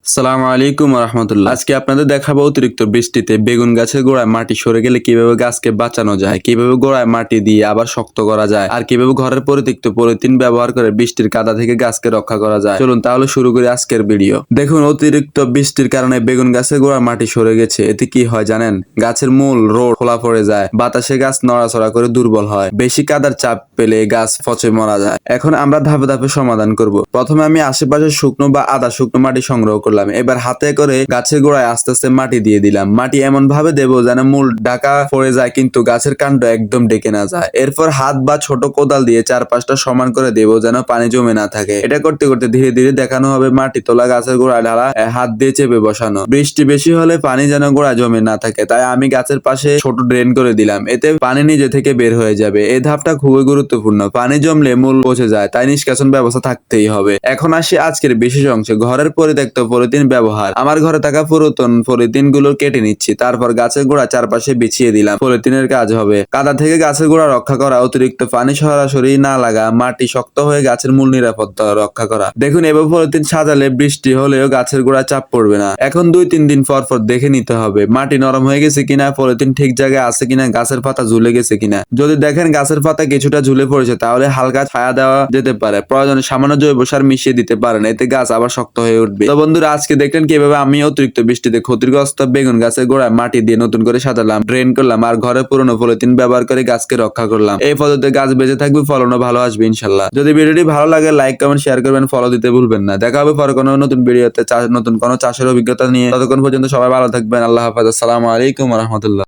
আসসালামু আলাইকুম রহমতুল্লাহ। আজকে আপনাদের দেখাবো অতিরিক্ত বৃষ্টিতে বেগুন গাছের গোড়ায় মাটি সরে গেলে কিভাবে গাছকে বাঁচানো যায়, কিভাবে গোড়ায় মাটি দিয়ে আবার শক্ত করা যায়, আর কিভাবে ঘরের পরিত্যক্ত পলিথিন ব্যবহার করে বৃষ্টির কাদা থেকে গাছকে রক্ষা করা যায়। চলুন তাহলে শুরু করি আজকের ভিডিও। দেখুন, অতিরিক্ত বৃষ্টির কারণে বেগুন গাছের গোড়ায় মাটি সরে গেছে। এতে কি হয় জানেন? গাছের মূল রোড খোলা পড়ে যায়, বাতাসে গাছ নড়াচড়া করে দুর্বল হয়, বেশি কাদার চাপ পেলে গাছ পচে মারা যায়। এখন আমরা ধাপে ধাপে সমাধান করব। প্রথমে আমি আশেপাশে শুকনো বা আধা শুকনো মাটি সংগ্রহ করলাম। এবার হাতে করে গাছের গোড়ায় আস্তে আস্তে মাটি দিয়ে দিলাম। মাটি এমন ভাবে দেবো যেন মূল ঢাকা পড়ে যায় কিন্তু গাছের কাণ্ড একদম ডেকে না যায়। এরপর হাত বা ছোট কোদাল দিয়ে চারপাশটা সমান করে দেবো যেন পানি জমে না থাকে। এটা করতে করতে ধীরে ধীরে দেখানো হবে মাটি তোলা গাছের গোড়ায় ঢালা, হাত দিয়ে চেপে বসানো। বৃষ্টি বেশি হলে পানি যেন গোড়ায় জমে না থাকে, তাই আমি গাছের পাশে ছোট ড্রেন করে দিলাম। এতে পানি নিজে থেকে বের হয়ে যাবে। এই ধাপটা খুবই গুরুত্বপূর্ণ। পানি জমলে মূল পচে যায়, তাই নিষ্কাশন ব্যবস্থা থাকতেই হবে। এখন আসি আজকের বিশেষ অংশে, ঘরের পরিত্যক্ত পলিথিন ব্যবহার। আমার ঘরে থাকা পুরাতন পলিথিন গুলো কেটে নিচ্ছি, তারপর গাছের গোড়া চারপাশে বিছিয়ে দিলাম। পলিথিনের কাজ হবে কাদা থেকে গাছের গোড়া রক্ষা করা, অতিরিক্ত পানি সরাসরি না লাগা, মাটি শক্ত হয়ে গাছের মূল নিরাপত্তা রক্ষা করা। দেখুন, এভাবে পলিথিন সাজালে বৃষ্টি হলেও গাছের গোড়া চাপ পড়বে না। এখন 2-3 দিন পর পর দেখে নিতে হবে মাটি নরম হয়ে গেছে কিনা, পলিথিন ঠিক জায়গায় আছে কিনা, গাছের পাতা ঝুলে গেছে কিনা। যদি দেখেন গাছের পাতা কিছুটা ঝুলে পড়েছে, তাহলে হালকা ছায়া দেওয়া যেতে পারে। প্রয়োজনে সামান্য জৈব সার মিশিয়ে দিতে পারেন, এতে গাছ আবার শক্ত হয়ে উঠবে। তো বন্ধুরা, আজকে দেখলেন কিভাবে আমি অতিরিক্ত বৃষ্টিতে ক্ষতিগ্রস্ত বেগুন গাছের গোড়ায় মাটি দিয়ে নতুন করে সাজালাম, ড্রেন করলাম, আর ঘরে পুরনো পলিথিন ব্যবহার করে গাছকে রক্ষা করলাম। এই পদ্ধতিতে গাছ বেঁচে থাকবে, ফলনও ভালো আসবে ইনশাল্লাহ। যদি ভিডিওটি ভালো লাগে লাইক কমেন্ট শেয়ার করবেন, ফলো দিতে ভুলবেন না। দেখা হবে পরে কোনো নতুন ভিডিওতে নতুন কোনো চাষের অভিজ্ঞতা নিয়ে। ততক্ষণ পর্যন্ত সবাই ভালো থাকবেন। আল্লাহ হাফেজ। আসসালামু আলাইকুম রহমতুল্লাহ।